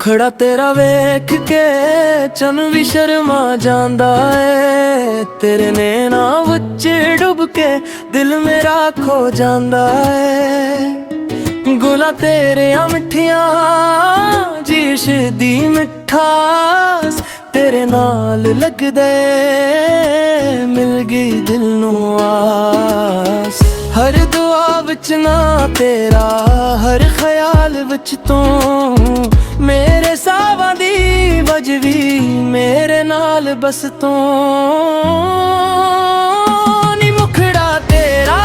ਮੁਖੜਾ ਤੇਰਾ ਵੇਖ ਕੇ ਚੰਨ ਵੀ ਸ਼ਰਮਾ ਜਾਂਦਾ ਏ। ਤੇਰੇ ਨੈਣਾਂ ਵਿੱਚ ਡੁੱਬ ਕੇ ਦਿਲ ਮੇਰਾ ਖੋ ਜਾਂਦਾ ਏ। ਗੁਲਾਂ ਤੇਰੀਆਂ ਮਿੱਠੀਆਂ ਜੀਸ਼ ਦੀ ਮਿਠਾਸ ਤੇਰੇ ਨਾਲ ਲੱਗਦੇ ਮਿਲ ਗਈ ਦਿਲ ਨੂੰ ਆਸ। ਹਰ ਦੁਆ ਵਿੱਚ ਨਾ ਤੇਰਾ ਹਰ ਖਿਆਲ ਵਿੱਚ ਤੂੰ ਮੇਰੇ ਸਾਵਾਂ ਦੀ ਵਜਵੀ ਮੇਰੇ ਨਾਲ ਬਸ ਤੂੰ ਨੀ। ਮੁਖੜਾ ਤੇਰਾ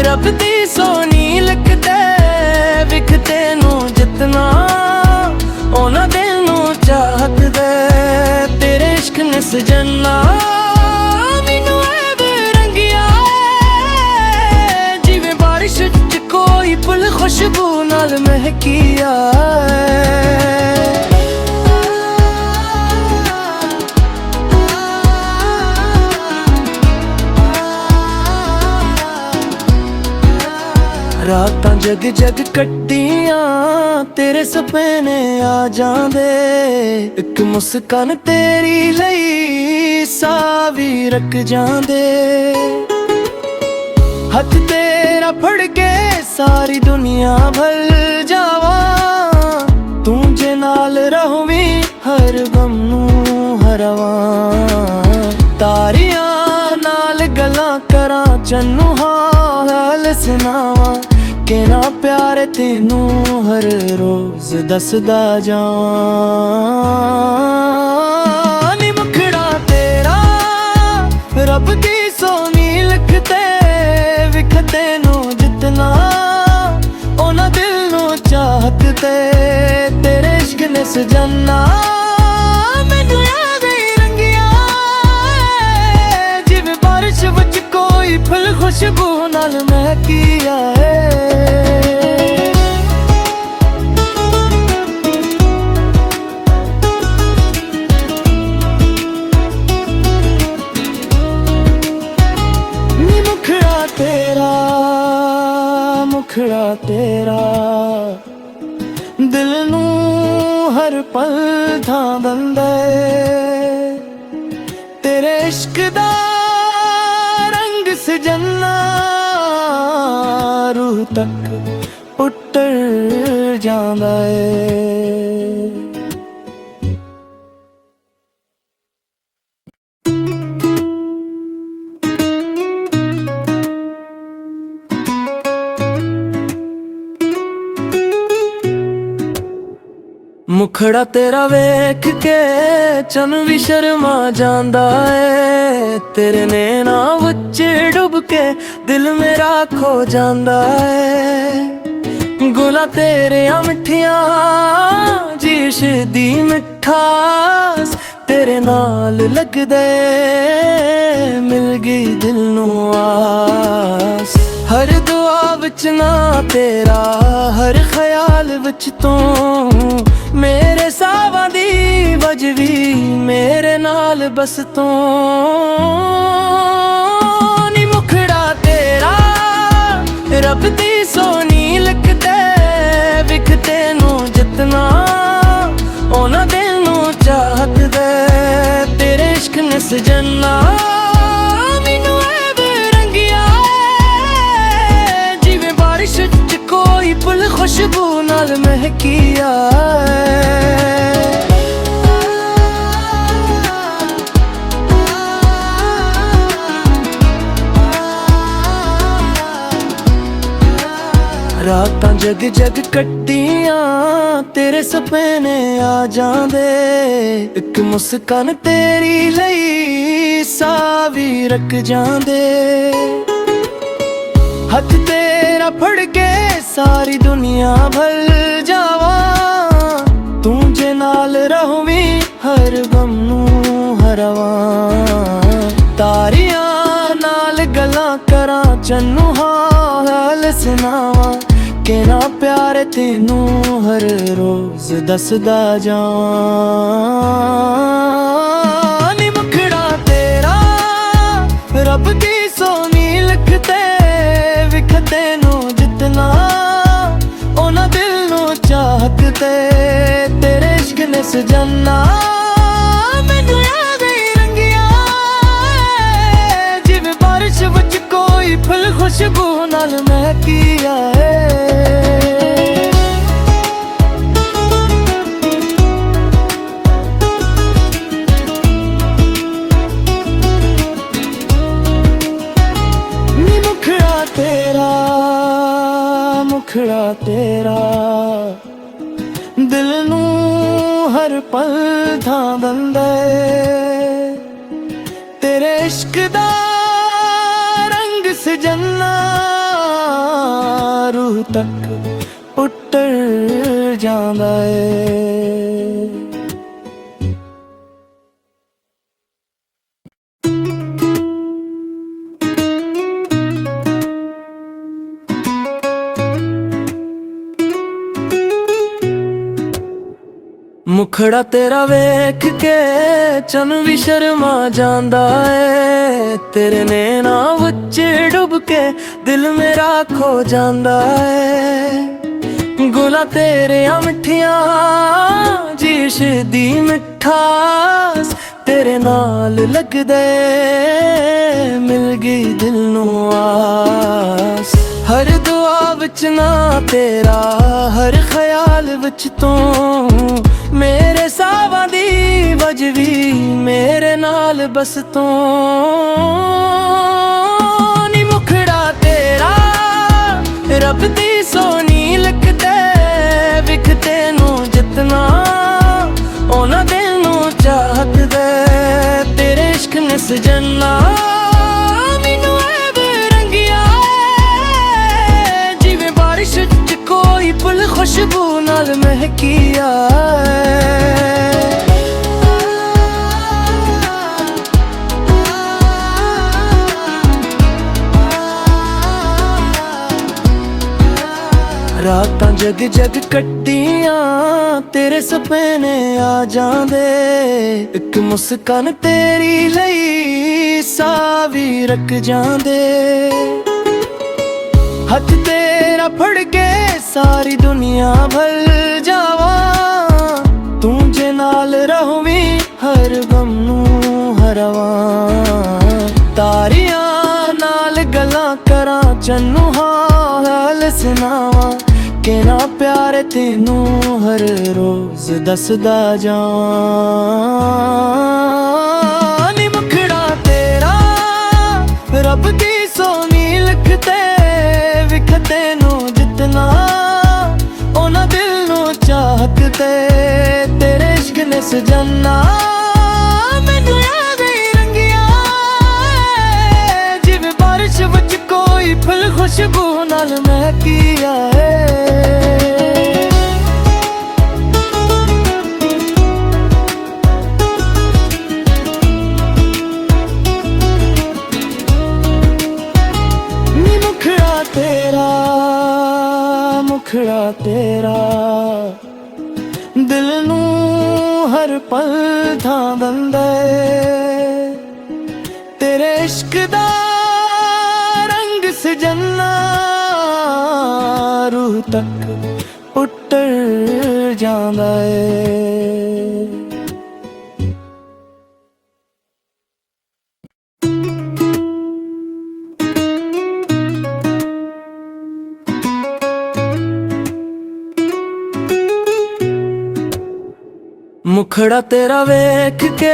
ਰੱਬ ਦੀ ਸੋਹਣੀ ਲਿਖਦੇ ਵਿਖ ਤੈਨੂੰ ਜਿਤਨਾ ਉਹਨਾਂ ਦਿਲ ਨੂੰ ਚਾਹਦੇ ਤੇਰੇ ਇਸ਼ਕ ਨੇ ਸਜਣਾ ਮੈਨੂੰ ਐਵੇਂ ਰੰਗਿਆ ਜਿਵੇਂ ਬਾਰਿਸ਼ ਚ ਕੋਈ ਫੁੱਲ ਖੁਸ਼ਬੂ ਨਾਲ ਮਹਿਕਿਆ। ਰਾਤਾਂ ਜਗ ਜਗ ਕੱਟੀਆਂ ਤੇਰੇ ਸੁਪਨੇ ਆ ਜਾਂਦੇ। ਇੱਕ ਮੁਸਕਾਨ ਤੇਰੀ ਲਈ ਸਾਹ ਵੀ ਰੁਕ ਜਾਂਦੇ। ਹੱਥ ਤੇਰਾ ਫੜ ਕੇ ਸਾਰੀ ਦੁਨੀਆ ਭੁੱਲ ਜਾਵਾਂ ਤੂੰ ਜੇ ਨਾਲ ਰਹਵੀਂ ਹਰ ਗਮ ਨੂੰ ਹਰਵਾਂ। ਤਾਰਿਆਂ ਨਾਲ ਗੱਲਾਂ ਕਰਾਂ ਚੰਨੂ ਹਾਲ ਸੁਣਾਵਾਂ ਕਿੰਨਾ ਪਿਆਰ ਤੈਨੂੰ ਹਰ ਰੋਜ਼ ਦੱਸਦਾ ਜਾਵਾਂ ਨੀ। ਮੁਖੜਾ ਤੇਰਾ ਰੱਬ ਦੀ ਸੋਹਣੀ ਲਿਖਦੇ ਵਿਖ ਤੈਨੂੰ ਜਿਤਨਾ ਉਹਨਾਂ ਦਿਲ ਨੂੰ ਚਾਹਤੇ ਤੇਰੇ ਇਸ਼ਕ ਨੇ ਸਜਣਾ ਮੈਨੂੰ ਐਵੇਂ ਰੰਗਿਆ ਜਿਵੇਂ ਬਾਰਿਸ਼ ਵਿੱਚ ਕੋਈ ਫੁੱਲ ਖੁਸ਼ਬੂ ਨਾਲ ਮਹਿਕਿਆ ਏ। ਮੁਖੜਾ ਤੇਰਾ ਦਿਲ ਨੂੰ ਹਰ ਪਲ ਥਾਂ ਦਿੰਦਾ ਏ। ਤੇਰੇ ਇਸ਼ਕ ਦਾ ਰੰਗ ਸਜਣਾ ਰੂਹ ਤੱਕ ਉੱਤਰ ਜਾਂਦਾ ਏ। ਮੁਖੜਾ ਤੇਰਾ ਵੇਖ ਕੇ ਚੰਨ ਵੀ ਸ਼ਰਮਾ ਜਾਂਦਾ ਏ। ਤੇਰੇ ਨੈਣਾਂ ਵਿੱਚ ਡੁੱਬ ਕੇ ਦਿਲ ਮੇਰਾ ਖੋ ਜਾਂਦਾ ਏ। ਗੁਲਾਂ ਤੇਰੀਆਂ ਮਿੱਠੀਆਂ ਜੀਸ਼ ਦੀ ਮਿਠਾਸ ਤੇਰੇ ਨਾਲ ਲੱਗਦੇ ਮਿਲ ਗਈ ਦਿਲ ਨੂੰ ਆਸ। ਹਰ ਦੁਆ ਵਿੱਚ ਨਾ ਤੇਰਾ ਹਰ ਖਿਆਲ ਵਿੱਚ ਤੂੰ ਮੇਰੇ ਸਾਵਾਂ ਦੀ ਵਜਵੀ ਮੇਰੇ ਨਾਲ ਬਸ ਤੂੰ ਨੀ। ਮੁਖੜਾ ਤੇਰਾ ਰੱਬ ਦੀ ਸੋਹਣੀ ਲਿਖਦੇ ਵਿਖ ਤੈਨੂੰ ਜਿਤਨਾ ਉਹਨਾਂ ਦਿਲ ਨੂੰ ਚਾਹਦੇ ਤੇਰੇ ਇਸ਼ਕ ਨੇ ਸਜਣਾ ਮੈਨੂੰ ਐਵੇਂ ਰੰਗਿਆ ਜਿਵੇਂ ਬਾਰਿਸ਼ ਚ ਕੋਈ ਫੁੱਲ ਖੁਸ਼ਬੂ ਨਾਲ ਮਹਿਕਿਆ। ਰਾਤਾਂ ਜਗ ਜਗ ਕੱਟੀਆਂ ਤੇਰੇ ਸੁਪਨੇ ਆ ਜਾਂਦੇ। ਇੱਕ ਮੁਸਕਾਨ ਤੇਰੀ ਲਈ ਸਾਹ ਵੀ ਰੁਕ ਜਾਂਦੇ। ਹੱਥ ਤੇਰਾ ਫੜ ਕੇ ਸਾਰੀ ਦੁਨੀਆ ਭੁੱਲ ਜਾਵਾਂ ਤੂੰ ਜੇ ਨਾਲ ਰਹਵੀਂ ਹਰ ਗਮ ਨੂੰ ਹਰਵਾਂ। ਤਾਰਿਆਂ ਨਾਲ ਗੱਲਾਂ ਕਰਾਂ ਚੰਨੂ ਹਾਲ ਸੁਣਾਵਾਂ ਕਿੰਨਾ ਪਿਆਰ ਤੈਨੂੰ ਹਰ ਰੋਜ਼ ਦੱਸਦਾ ਜਾਵਾਂ ਨੀ। ਮੁਖੜਾ ਤੇਰਾ ਰੱਬ ਦੀ ਸੋਹਣੀ ਲਿਖਦੇ ਵਿਖ ਤੈਨੂੰ ਜਿਤਨਾ ਉਹਨਾਂ ਦਿਲ ਨੂੰ ਚਾਹਤੇ ਸਜਣਾ ਮੈਨੂੰ ਆ ਗਈ ਰੰਗੀਆਂ ਜਿਵੇਂ ਬਾਰਿਸ਼ ਵਿੱਚ ਕੋਈ ਫੁੱਲ ਖੁਸ਼ਬੂ ਨਾਲ ਮਹਿਕੀਆ ਏ ਮੁਖੜਾ ਤੇਰਾ ਦਿਲ ਨੂੰ ਹਰ ਪਲ ਥਾਂ ਦਿੰਦਾ ਏ ਤੇਰੇ ਇਸ਼ਕ ਦਾ ਰੰਗ ਸਜਣਾ ਰੂਹ ਤੱਕ ਉੱਤਰ ਜਾਂਦਾ ਏ ਮੁਖੜਾ ਤੇਰਾ ਵੇਖ ਕੇ ਚੰਨ ਵੀ ਸ਼ਰਮਾ ਜਾਂਦਾ ਏ ਤੇਰੇ ਨੈਣਾਂ ਵਿੱਚ ਡੁੱਬ ਕੇ ਦਿਲ ਮੇਰਾ ਖੋ ਜਾਂਦਾ ਏ ਗੁਲਾਂ ਤੇਰੀਆਂ ਮਿੱਠੀਆਂ ਜੀਸ਼ ਦੀ ਮਿਠਾਸ ਤੇਰੇ ਨਾਲ ਲੱਗਦੇ ਮਿਲ ਗਈ ਦਿਲ ਨੂੰ ਆਸ ਹਰ ਦੁਆ ਵਿੱਚ ਨਾ ਤੇਰਾ ਹਰ ਖਿਆਲ ਵਿੱਚ ਤੂੰ ਮੇਰੇ ਸਾਵਾਂ ਦੀ ਵਜਵੀ ਮੇਰੇ ਨਾਲ ਬਸ ਤੂੰ ਨੀ ਮੁਖੜਾ ਤੇਰਾ ਰੱਬ ਦੀ ਸੋਹਣੀ ਲਿਖਦੇ ਵਿਖਤੇ ਨੂੰ ਜਿਤਨਾ ਉਹਨਾਂ ਦਿਲ ਨੂੰ ਚਾਹਦੇ ਤੇਰੇ ਇਸ਼ਕ ਨੇ ਸਜਣਾ ਮੈਨੂੰ ਐ ਬਰੰਗਿਆ ਜਿਵੇਂ ਬਾਰਿਸ਼ ਚ ਕੋਈ ਫੁੱਲ ਖੁਸ਼ਬੂ ਨਾਲ ਮਹਿਕੀਆ ਰਾਤਾਂ ਜਗ ਜਗ ਕੱਟੀਆਂ ਤੇਰੇ ਸੁਪਨੇ ਆ ਜਾਂਦੇ ਇੱਕ ਮੁਸਕਾਨ ਤੇਰੀ ਲਈ ਸਾਹ ਵੀ ਰੁਕ ਜਾਂਦੇ ਹੱਥ ਤੇਰਾ ਫੜ ਕੇ ਸਾਰੀ ਦੁਨੀਆ ਭੁੱਲ ਜਾਵਾਂ ਤੂੰ ਜੇ ਨਾਲ ਰਹਵੀਂ ਹਰ ਗਮ ਨੂੰ ਹਰਵਾਂ ਤਾਰਿਆਂ ਨਾਲ ਗੱਲਾਂ ਕਰਾਂ ਚੰਨੂ ਹਾਲ ਸੁਣਾਵਾਂ ਕਿ ਨਾ ਪਿਆਰ ਤੈਨੂੰ ਹਰ ਰੋਜ਼ ਦੱਸਦਾ ਜਾਵਾਂ ਨੀ ਮੁਖੜਾ ਤੇਰਾ ਰੱਬ ਦੀ ਸੋਹਣੀ ਲਿਖਤੇ ਵਿਖਤੇ ਨੂੰ ਜਿਤਨਾ ਉਹਨਾਂ ਦਿਲ ਨੂੰ ਚਾਹਤੇ ਤੇਰੇ ਇਸ਼ਕ ਨੇ ਸਜਣਾ ਮੈਨੂੰ ਆ ਗਈ ਰੰਗੀਆਂ ਜਿਵੇਂ ਬਾਰਿਸ਼ ਵਿੱਚ ਕੋਈ ਫੁੱਲ ਖੁਸ਼ਬੂ ਨਾਲ ਮਹਿਕੀਆ ਏ ਮੁਖੜਾ ਤੇਰਾ ਦਿਲ ਨੂੰ ਹਰ ਪਲ ਥਾਂ ਦਿੰਦਾ ਏ ਤੇਰੇ ਇਸ਼ਕ ਦਾ ਰੰਗ ਸਜਣਾ ਰੂਹ ਤੱਕ ਉੱਤਰ ਜਾਂਦਾ ਏ ਮੁਖੜਾ ਤੇਰਾ ਵੇਖ ਕੇ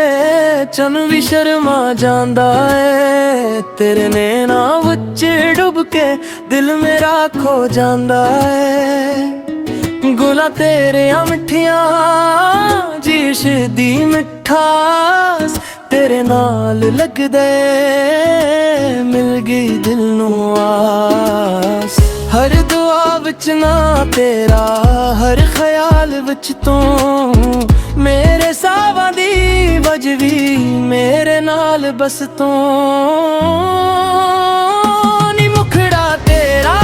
ਚੰਨ ਵੀ ਸ਼ਰਮਾ ਜਾਂਦਾ ਏ ਤੇਰੇ ਨੈਣਾਂ ਵਿੱਚ ਡੁੱਬ ਕੇ ਦਿਲ ਮੇਰਾ ਖੋ ਜਾਂਦਾ ਏ ਗੁਲਾਂ ਤੇਰੀਆਂ ਮਿੱਠੀਆਂ ਜੀਸ਼ ਦੀ ਮਿਠਾਸ ਤੇਰੇ ਨਾਲ ਲੱਗਦੇ ਮਿਲ ਗਈ ਦਿਲ ਨੂੰ ਆਸ ਹਰ ਦੁਆ ਵਿੱਚ ਨਾ ਤੇਰਾ ਹਰ ਖਿਆਲ ਵਿੱਚ ਤੂੰ ਮੇਰੇ ਸਾਵਾਂ ਦੀ ਵਜਵੀ ਮੇਰੇ ਨਾਲ ਬਸ ਤੂੰ ਨੀ ਮੁਖੜਾ ਤੇਰਾ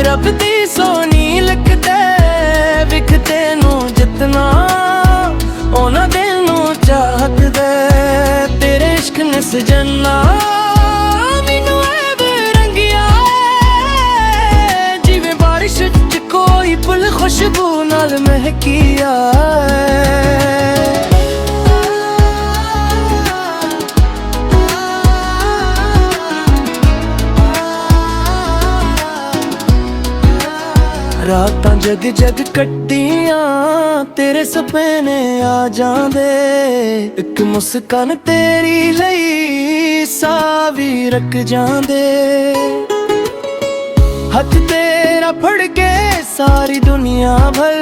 ਰੱਬ ਦੀ ਸੋਹਣੀ ਲਿਖਦੇ ਵਿਖਤੇ ਨੂੰ ਜਿਤਨਾ ਉਹਨਾਂ ਦਿਲ ਨੂੰ ਚਾਹਦੇ ਤੇਰੇ ਇਸ਼ਕ ਨੇ ਸਜਣਾ ਮੈਨੂੰ ਐ ਬਰੰਗਿਆ ਜਿਵੇਂ ਬਾਰਿਸ਼ ਚ ਕੋਈ ਫੁੱਲ ਖੁਸ਼ਬੂ नाल महकिया रातां जग जग कट्टियां तेरे सपने आ जांदे एक मुस्कान तेरी लई साह भी रख जांदे हथ तेरा फड़ के सारी दुनिया भल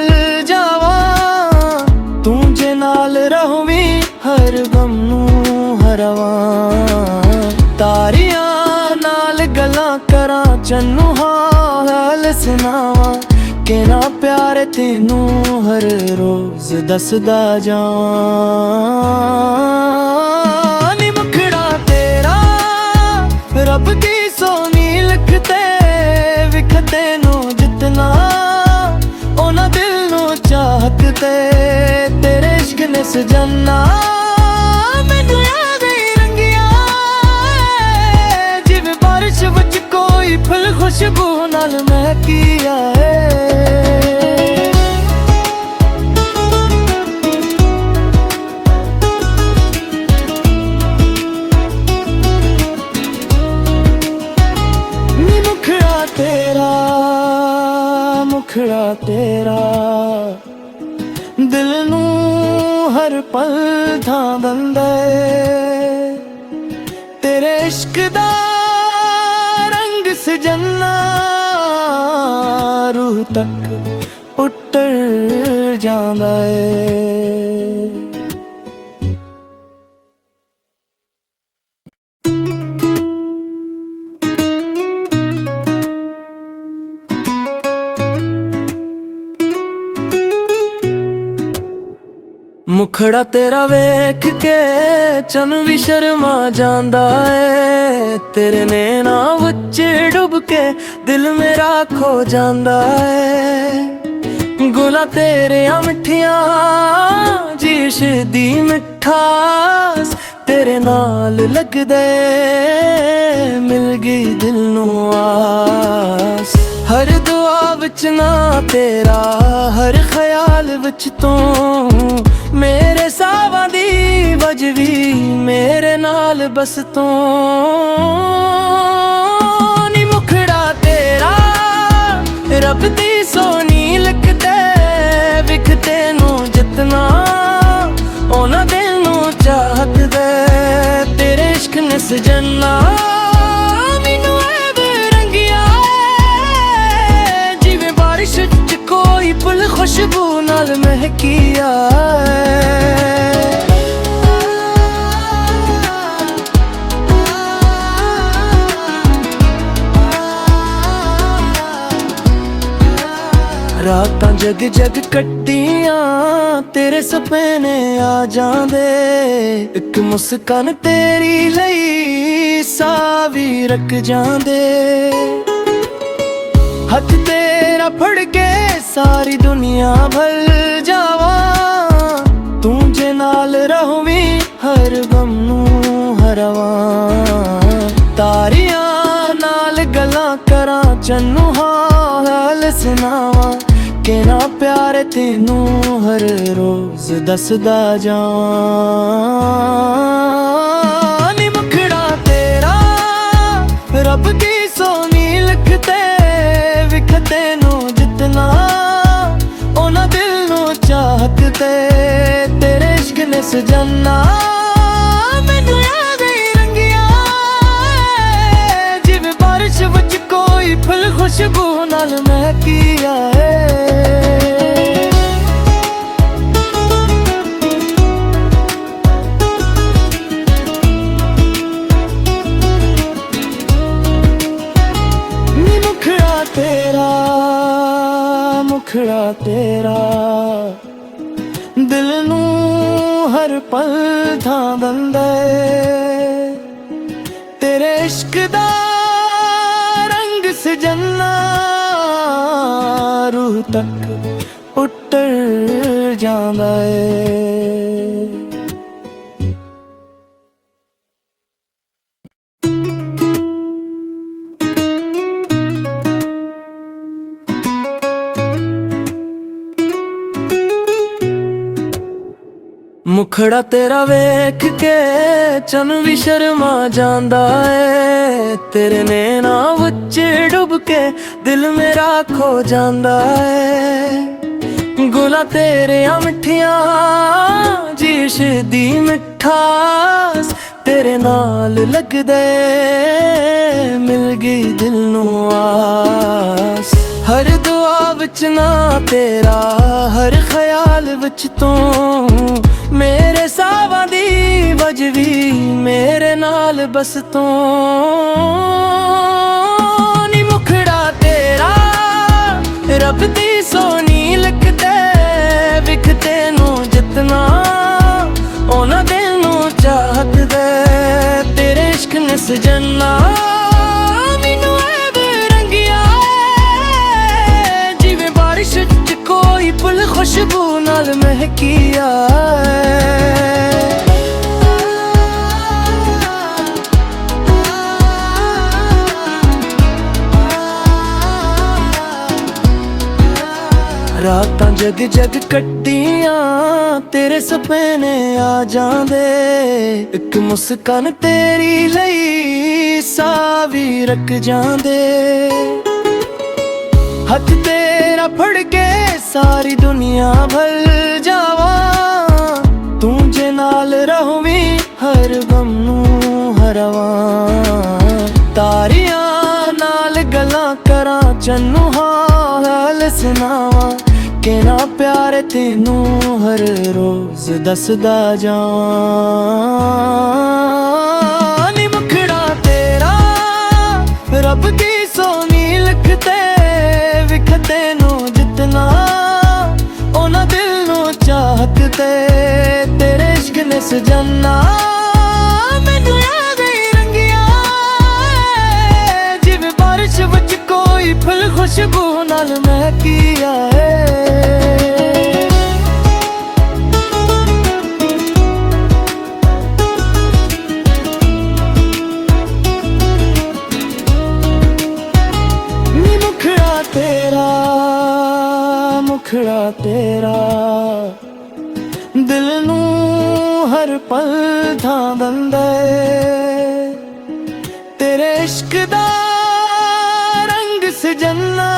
जावा तू जे नाल रहोवी हर गम नू हरवा तारियां नाल गल्लां करां चन्नू हाल सुनावा कि ना प्यार तेनू हर रोज दसदा जावां नी मुखड़ा तेरा रब दी सोनी लिखते विखते नू जितना ओना दिल नू चाहते तेरे इश्क ने सजना मैनू याद ही रंगिया जिवें बारिश विच कोई फुल खुशबू नाल महकिया है मुखड़ा तेरा दिल नू हर पल थां दंदा तेरे इश्क दा रंग सजना रूह तक उतर जांदा है मुखड़ा तेरा वेख के चन भी शर्मा जांदा है तेरे नैना विच डुब के दिल मेरा खो जांदा है गुला तेरे मिठिया जीश दी मिठास तेरे नाल लगदे मिल गई दिल नू आस हर दुआ विच ना तेरा हर ख्याल विच तू मेरे सावां दी वजवी मेरे नाल बस तू नी मुखड़ा तेरा रब दी सोनी लिखते विखते नू जितना ओना दिल नू चाहते तेरे इश्क ने सजना मैनू ऐ रंगिया जिवें बारिश च कोई फुल खुशबू नाल महकिया रातां जग जग कट्टियां तेरे सपने आ जांदे एक मुस्कान तेरी लई साह भी रख जांदे हथ तेरा फड़ के सारी दुनिया भल जावा तू जे नाल रहोवी हर गम नू हरवा तारियां नाल गल्लां करां चन्नू हाल सुनावा कि ना प्यार तेनू हर रोज दसदा जावां नी मुखड़ा तेरा रब दी सोनी लिखते विखते नू जितना ओना दिल नू चाहते तेरे इश्क ने सजना मैनू याद ही रंगिया जिवें बारिश विच कोई फुल खुशबू नाल महकिया है मुखड़ा तेरा दिल नू हर पल थां दंदा तेरे इश्क दा रंग सजना रूह तक उतर जांदा है। ਮੁਖੜਾ ਤੇਰਾ ਵੇਖ ਕੇ ਚੰਨ ਵੀ ਸ਼ਰਮਾ ਜਾਂਦਾ ਏ, ਤੇਰੇ ਨੈਣਾਂ ਵਿੱਚ ਡੁੱਬ ਕੇ ਦਿਲ ਮੇਰਾ ਖੋ ਜਾਂਦਾ ਏ। ਗੁਲਾਂ ਤੇਰੀਆਂ ਮਿੱਠੀਆਂ ਜੀਸ਼ ਦੀ ਮਿਠਾਸ ਤੇਰੇ ਨਾਲ ਲੱਗਦੇ ਮਿਲ ਗਈ ਦਿਲ ਨੂੰ ਆਸ। ਹਰ ਦੁਆ ਵਿੱਚ ਨਾ ਤੇਰਾ, ਹਰ ਖਿਆਲ ਵਿੱਚ ਤੂੰ, ਮੇਰੇ ਸਾਵਾਂ ਦੀ ਵਜਵੀ ਮੇਰੇ ਨਾਲ ਬਸ ਤੂੰ। ਨੀ ਮੁਖੜਾ ਤੇਰਾ ਰੱਬ ਦੀ ਸੋਹਣੀ ਲਿਖਦੇ ਵਿਖ ਤੈਨੂੰ ਜਿਤਨਾ ਉਹਨਾਂ ਦਿਲ ਨੂੰ ਚਾਹਤ ਦੇ ਤੇਰੇ ਇਸ਼ਕ ਨੇ ਸਜਣਾ ਮੈਨੂੰ ਐ ਬਰੰਗਿਆ ਜਿਵੇਂ ਬਾਰਿਸ਼ ਚ ਕੋਈ ਫੁੱਲ ਖੁਸ਼ਬੂ ਨਾਲ ਮਹਿਕਿਆ। ਰਾਤਾਂ ਜਗ ਜਗ ਕੱਟੀਆਂ ਤੇਰੇ ਸੁਪਨੇ ਆ ਜਾਂਦੇ, ਇੱਕ ਮੁਸਕਾਨ ਤੇਰੀ ਲਈ ਸਾਹ ਵੀ ਰੁਕ ਜਾਂਦੇ। ਹੱਥ ਤੇਰਾ ਫੜ ਕੇ ਸਾਰੀ ਦੁਨੀਆ ਭੁੱਲ ਜਾਵਾਂ, ਤੂੰ ਜੇ ਨਾਲ ਰਹਵੀਂ ਹਰ ਗਮ ਨੂੰ ਹਰਾਵਾਂ। ਤਾਰਿਆਂ ਨਾਲ ਗੱਲਾਂ ਕਰਾਂ ਚੰਨੂ ਹਾਲ ਸੁਣਾਵਾਂ, ਕਿੰਨਾ ਪਿਆਰ ਤੈਨੂੰ ਹਰ ਰੋਜ਼ ਦੱਸਦਾ ਜਾਵਾਂ। ਨੀ ਮੁਖੜਾ ਤੇਰਾ ਰੱਬ ਦੀ ਸੋਹਣੀ ਲਿਖਦੇ ਵਿਖ ਤੈਨੂੰ ਜਿਤਨਾ ਉਹਨਾਂ ਦਿਲ ਨੂੰ ਚਾਹਤ ਦੇ ਤੇਰੇ ਇਸ਼ਕ ਨੇ ਸਜਣਾ ਮੈਨੂੰ ਆ ਗਈ ਰੰਗਿਆ ਜਿਵੇਂ ਬਾਰਿਸ਼ ਵਿੱਚ ਕੋਈ ਫੁੱਲ ਖੁਸ਼ਬੂ ਨਾਲ ਮਹਿਕਿਆ ਏ। ਮੁਖੜਾ ਤੇਰਾ ਦਿਲ ਨੂੰ ਹਰ ਪਲ ਥਾਂ ਦਿੰਦਾ ਏ, ਤੇਰੇ ਇਸ਼ਕ ਦਾ ਰੰਗ ਸਜਣਾ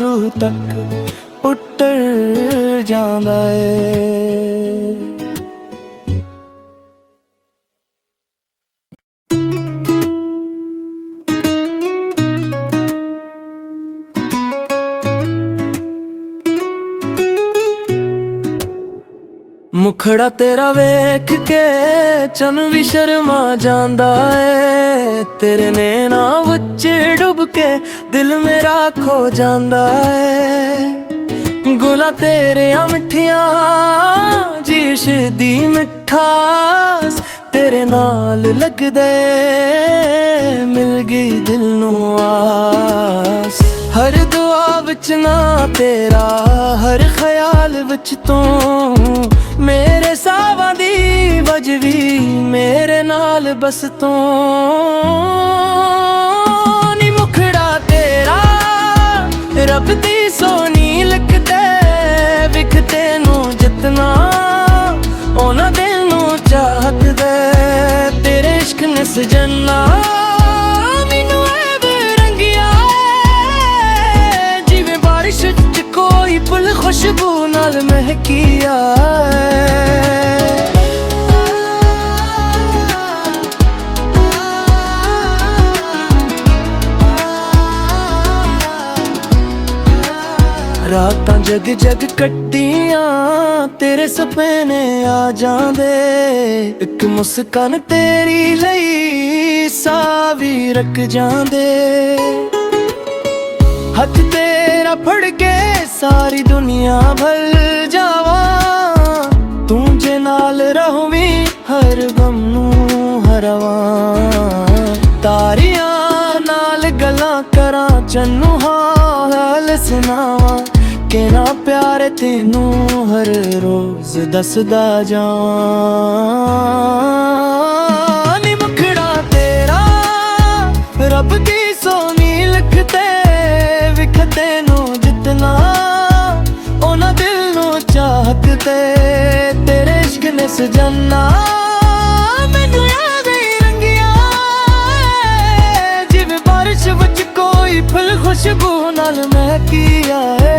ਰੂਹ ਤੱਕ ਉੱਤਰ ਜਾਂਦਾ ਏ। ਮੁਖੜਾ ਤੇਰਾ ਵੇਖ ਕੇ ਚੰਨ ਵੀ ਸ਼ਰਮਾ ਜਾਂਦਾ ਏ, ਤੇਰੇ ਨੈਣਾਂ ਵਿੱਚ ਡੁੱਬ ਕੇ ਦਿਲ ਮੇਰਾ ਖੋ ਜਾਂਦਾ ਏ। ਗੁਲਾਂ ਤੇਰੀਆਂ ਮਿੱਠੀਆਂ ਜੀਸ਼ ਦੀ ਮਿਠਾਸ ਤੇਰੇ ਨਾਲ ਲੱਗਦੇ ਮਿਲ ਗਈ ਦਿਲ ਨੂੰ ਆਸ। ਹਰ ਦੁਆ ਵਿੱਚ ਨਾ ਤੇਰਾ, ਹਰ ਖਿਆਲ ਵਿੱਚ ਤੂੰ, ਮੇਰੇ ਸਾਵਾਂ ਦੀ ਵਜਵੀ ਮੇਰੇ ਨਾਲ ਬਸ ਤੂੰ। ਨੀ ਮੁਖੜਾ ਤੇਰਾ ਰੱਬ ਦੀ ਸੋਹਣੀ ਲਿਖਦੇ ਵਿਖ ਤੈਨੂੰ ਜਿਤਨਾ ਉਹਨਾਂ ਦਿਲ ਨੂੰ ਚਾਹਤ ਦੇ ਤੇਰੇ ਇਸ਼ਕ ਨੇ ਸਜਣਾ ਮੈਨੂੰ ਐ ਬਰੰਗਿਆ ਜਿਵੇਂ ਬਾਰਿਸ਼ ਚ ਕੋਈ ਫੁੱਲ ਖੁਸ਼ਬੂ ਨਾਲ ਮਹਿਕਿਆ। ਰਾਤਾਂ ਜਗ ਜਗ ਕੱਟੀਆਂ ਤੇਰੇ ਸੁਪਨੇ ਆ ਜਾਂਦੇ, ਇੱਕ ਮੁਸਕਾਨ ਤੇਰੀ ਲਈ ਸਾਹ ਵੀ ਰੁਕ ਜਾਂਦੇ। ਹੱਥ ਤੇਰਾ ਫੜ ਕੇ ਸਾਰੀ ਦੁਨੀਆ ਭੁੱਲ ਜਾਵਾਂ, ਤੂੰ ਜੇ ਨਾਲ ਰਹਵੀਂ ਹਰ ਗਮ ਨੂੰ ਹਰਾਵਾਂ। ਤਾਰਿਆਂ ਨਾਲ ਗੱਲਾਂ ਕਰਾਂ ਚੰਨੂ ਹਾਲ ਸੁਣਾਵਾਂ, ਕਿੰਨਾ ਪਿਆਰ ਤੈਨੂੰ ਹਰ ਰੋਜ਼ ਦੱਸਦਾ ਜਾਵਾਂ। ਨੀ ਮੁਖੜਾ ਤੇਰਾ ਰੱਬ ਦੀ ਸੋਹਣੀ ਲਿਖਦੇ ਵਿਖ ਤੈਨੂੰ ਜਿਤਨਾ ਉਹਨਾਂ ਦਿਲ ਨੂੰ ਚਾਹਤ ਦੇ ਸਜਣਾ ਮੈਨੂੰ ਆ ਗਈ ਰੰਗੀਆਂ ਜਿਵੇਂ ਬਾਰਿਸ਼ ਵਿੱਚ ਕੋਈ ਫੁੱਲ ਖੁਸ਼ਬੂ ਨਾਲ ਮਹਿਕਿਆ ਏ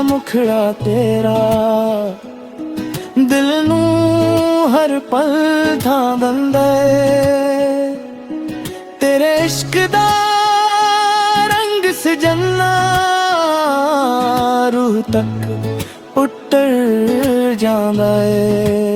ਮੁਖੜਾ ਤੇਰਾ ਦਿਲ ਨੂੰ ਹਰ ਪਲ ਥਾਂ ਦਿੰਦਾ ਏ ਤੇਰੇ ਇਸ਼ਕ ਦਾ ਰੰਗ ਸਜਣਾ ਰੂਹ ਤੱਕ ਉੱਤਰ ਜਾਂਦਾ ਏ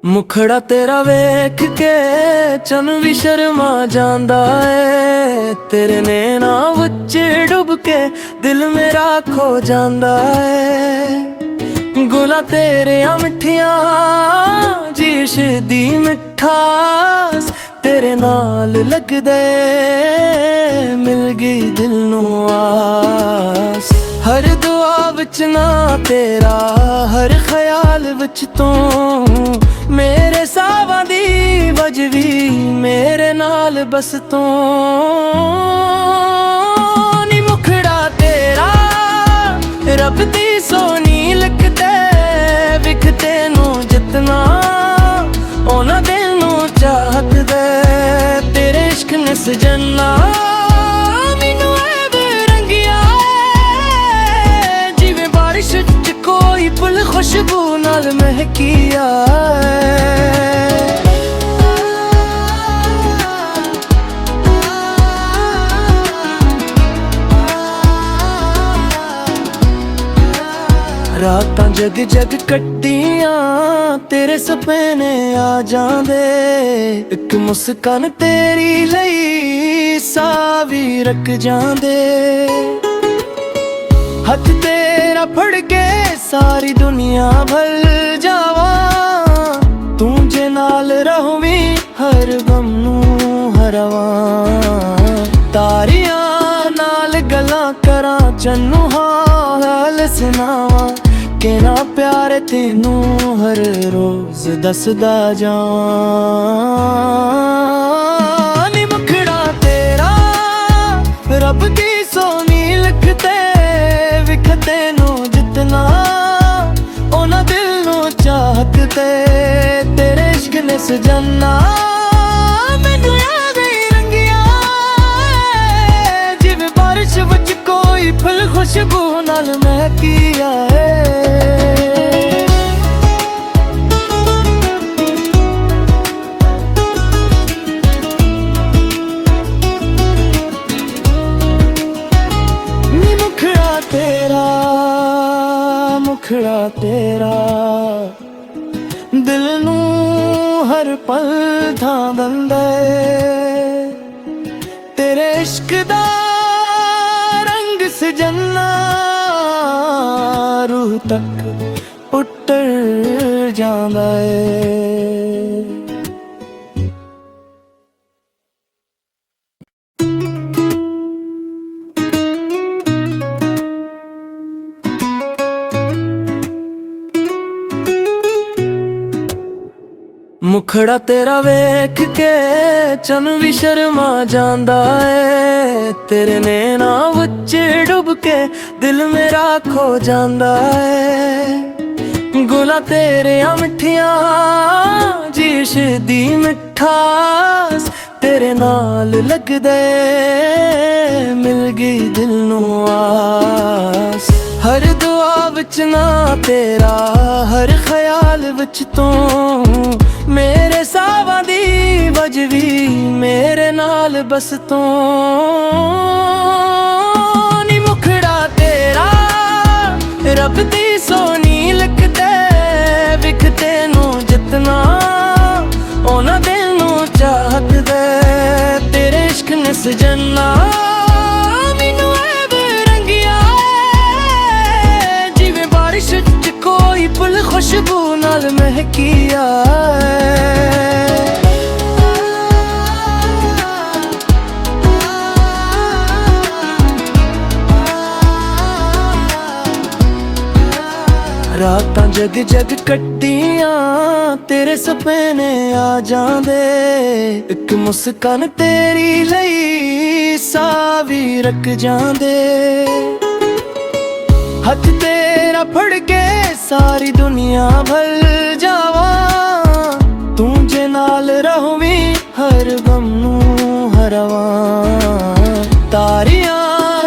ਮੁਖੜਾ ਤੇਰਾ ਵੇਖ ਕੇ ਚੰਨ ਵੀ ਸ਼ਰਮਾ ਜਾਂਦਾ ਏ ਤੇਰੇ ਨੈਣਾਂ ਵਿੱਚ ਡੁੱਬ ਕੇ ਦਿਲ ਮੇਰਾ ਖੋ ਜਾਂਦਾ ਏ ਗੁਲਾਂ ਤੇਰੀਆਂ ਮਿੱਠੀਆਂ ਜੀਸ਼ ਦੀ ਮਿਠਾਸ ਤੇਰੇ ਨਾਲ ਲੱਗਦੇ ਮਿਲ ਗਈ ਦਿਲ ਨੂੰ ਆਸ ਹਰ ਦੁਆ ਵਿੱਚ ਨਾ ਤੇਰਾ ਹਰ ਖਿਆਲ ਵਿੱਚ ਤੂੰ ਮੇਰੇ ਸਾਵਾਂ ਦੀ ਵਜਵੀ ਮੇਰੇ ਨਾਲ ਬਸ ਤੂੰ ਨੀ ਮੁਖੜਾ ਤੇਰਾ ਰੱਬ ਦੀ ਸੋਹਣੀ ਲਿਖਤੇ ਵਿਖਤੇ ਨੂੰ ਜਿਤਨਾ ਉਹਨਾਂ ਦਿਲ ਨੂੰ ਚਾਹਤ ਦੇ ਤੇਰੇ ਇਸ਼ਕ ਨੇ ਸਜਣਾ ਮੈਨੂੰ ਐਵੇਂ ਰੰਗਿਆ ਜਿਵੇਂ ਬਾਰਿਸ਼ ਚ ਕੋਈ ਫੁੱਲ ਖੁਸ਼ਬੂ ਨਾਲ ਮਹਿਕਿਆ ਰਾਤਾਂ ਜਗ ਜਗ ਕੱਟੀਆਂ ਤੇਰੇ ਸੁਪਨੇ ਆ ਜਾਂਦੇ ਇੱਕ ਮੁਸਕਾਨ ਤੇਰੀ ਲਈ ਸਾਹ ਵੀ ਰੱਖ ਜਾਂਦੇ ਹੱਥ ਤੇਰਾ ਫੜ ਕੇ ਸਾਰੀ ਦੁਨੀਆ ਭੁੱਲ ਜਾਵਾਂ ਤੂੰ ਜੇ ਨਾਲ ਰਹਵੀਂ ਹਰ ਗਮ ਨੂੰ ਹਰਵਾਂ ਤਾਰਿਆਂ ਨਾਲ ਗੱਲਾਂ ਕਰਾਂ ਚੰਨੂ ਹਾਲ ਸੁਣਾਵਾਂ ਕਿੰਨਾ ਪਿਆਰ ਤੈਨੂੰ ਹਰ ਰੋਜ਼ ਦੱਸਦਾ ਜਾਵਾਂ ਨੀ ਮੁਖੜਾ ਤੇਰਾ ਰੱਬ ਦੀ ਸੋਹਣੀ ਲਿਖਤੇ ਵਿਖਤੇ ਨੂੰ ਜਿਤਨਾ ਉਹਨਾਂ ਦਿਲ ਨੂੰ ਚਾਹਤ ਤੇ ਤੇਰੇ ਇਸ਼ਕ ਨੇ ਸਜਣਾ ਮੈਨੂੰ ਆ ਗਈ ਰੰਗੀਆਂ ਜਿਵੇਂ ਬਾਰਿਸ਼ ਵਿੱਚ ਕੋਈ ਫੁੱਲ ਖੁਸ਼ਬੂ ਨਾਲ ਮਹਿਕਿਆ ਏ ਮੁਖੜਾ ਤੇਰਾ ਦਿਲ ਨੂੰ ਹਰ ਪਲ ਥਾਂ ਦਿੰਦਾ ਏ ਤੇਰੇ ਇਸ਼ਕ ਦਾ ਰੰਗ ਸਜਣਾ ਰੂਹ ਤੱਕ ਉੱਤਰ ਜਾਂਦਾ ਏ ਮੁਖੜਾ ਤੇਰਾ ਵੇਖ ਕੇ ਚੰਨ ਵੀ ਸ਼ਰਮਾ ਜਾਂਦਾ ਏ ਤੇਰੇ ਨੈਣਾਂ ਵਿੱਚ ਡੁੱਬ ਕੇ ਦਿਲ ਮੇਰਾ ਖੋ ਜਾਂਦਾ ਏ ਗੁਲਾਂ ਤੇਰੀਆਂ ਮਿੱਠੀਆਂ ਜੀਸ਼ ਦੀ ਮਿਠਾਸ ਤੇਰੇ ਨਾਲ ਲੱਗਦੇ ਮਿਲ ਗਈ ਦਿਲ ਨੂੰ ਆਸ ਹਰ ਦੁਆ ਵਿੱਚ ਨਾ ਤੇਰਾ ਹਰ ਖਿਆਲ ਵਿੱਚ ਤੂੰ ਮੇਰੇ ਸਾਵਾਂ ਦੀ ਵਜਵੀ ਮੇਰੇ ਨਾਲ ਬਸ ਤੂੰ ਨੀ ਮੁਖੜਾ ਤੇਰਾ ਰੱਬ ਦੀ ਸੋਹਣੀ ਲਿਖਤੇ ਵਿਖਤੇ ਨੂੰ ਜਿਤਨਾ ਉਹਨਾਂ ਦਿਲ ਨੂੰ ਚਾਹਤ ਦੇ ਤੇਰੇ ਇਸ਼ਕ ਨੇ ਸਜਣਾ ਮੈਨੂੰ ਐਵੇਂ ਰੰਗਿਆ ਜਿਵੇਂ ਬਾਰਿਸ਼ ਚ ਕੋਈ ਫੁੱਲ ਖੁਸ਼ਬੂ नाल महकिया रातां जग जग कट्टियां तेरे सपने आ जांदे एक मुस्कान तेरी लई साह भी रख जांदे हथ तेरा फड़ के सारी दुनिया भल जावा तू जे नाल रहोवी हर गम नूं हरवा तारियां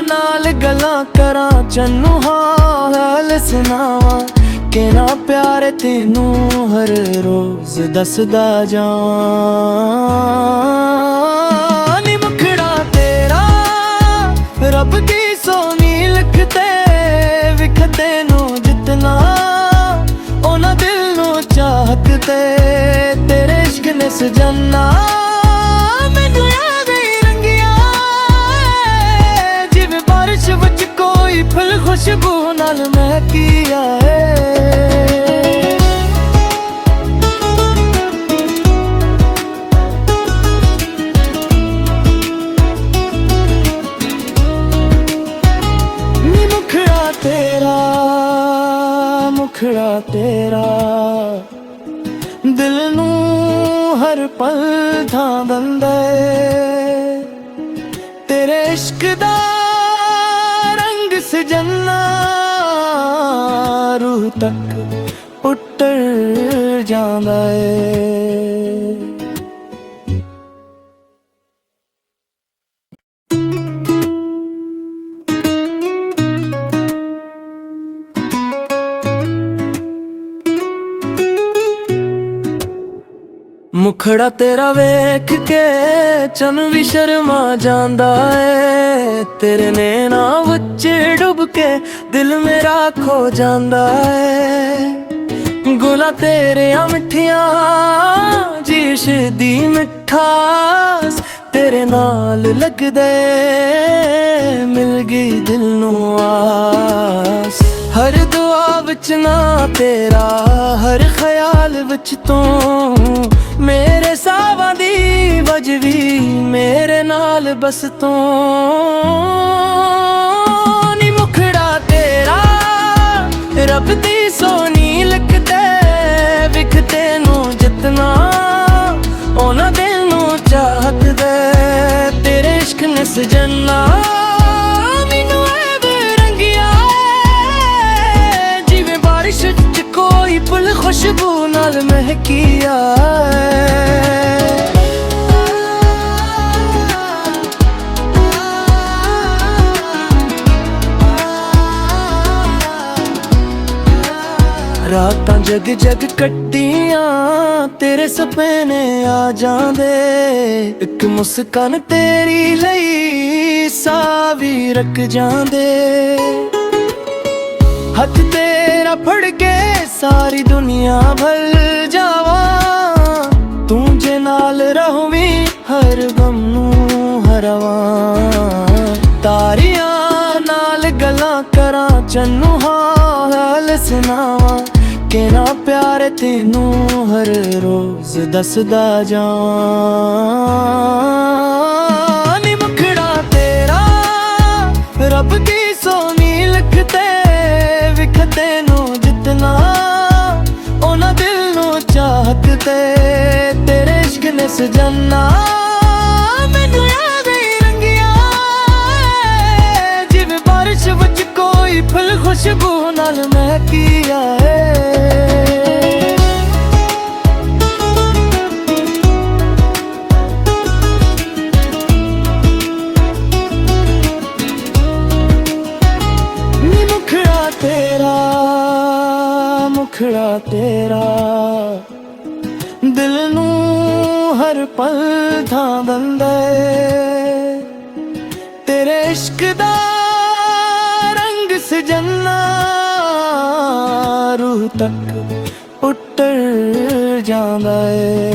नाल गल्लां करां चन्नू हाल सुनावा कि ना प्यार तेनू हर रोज दसदा जावां नी मुखड़ा तेरा रब दी सोनी लिखते विखते नू जितना ओना दिल नू चाहते तेरे इश्क ने सजना मैनू आ गई रंगिया जिवें बारिश विच कोई फुल खुशबू नाल महकिया है मुखड़ा तेरा दिल नू हर पल थां दंदा तेरे इश्क दा रंग सजना रूह तक उतर जांदा है मुखड़ा तेरा वेख के चन भी शर्मा जांदा है तेरे नैना विच डुब के दिल मेरा खो जांदा है गुला तेरे मिठियां जीश दी मिठास तेरे नाल लगदे मिल गई दिल नू आस हर दुआ विच ना तेरा हर ख्याल विच तू मेरे सावां दी वजवी मेरे नाल बस तू नी मुखड़ा तेरा रब दी सोनी लिखते विखते नू जितना ओना दिल नू चाहत दे तेरे इश्क ने सजना मैनू ऐ रंगिया जिवें बारिश च कोई फुल खुशबू नाल महकिया रातां जग जग कट्टियां तेरे सपने आ जांदे एक मुस्कान तेरी लई साह भी रख जांदे हथ तेरा फड़ के सारी दुनिया भल जावा तू जे नाल रहोवी हर गम नूं हरवा तारियां नाल गल्लां करां चन्नू हाल सुनावा कि ना प्यार तेनू हर रोज दसदा जावां नी मुखड़ा तेरा रब दी सोनी लिखते विखते नू जितना ओना दिल नू चाहते तेरे इश्क ने सजना मैनू आ गई रंगिया जिवें बारिश विच कोई फुल खुशबू नाल महकिया है मुखड़ा तेरा दिल नू हर पल थां दंदा तेरे इश्क दा रंग सजना रूह तक उतर जांदा है।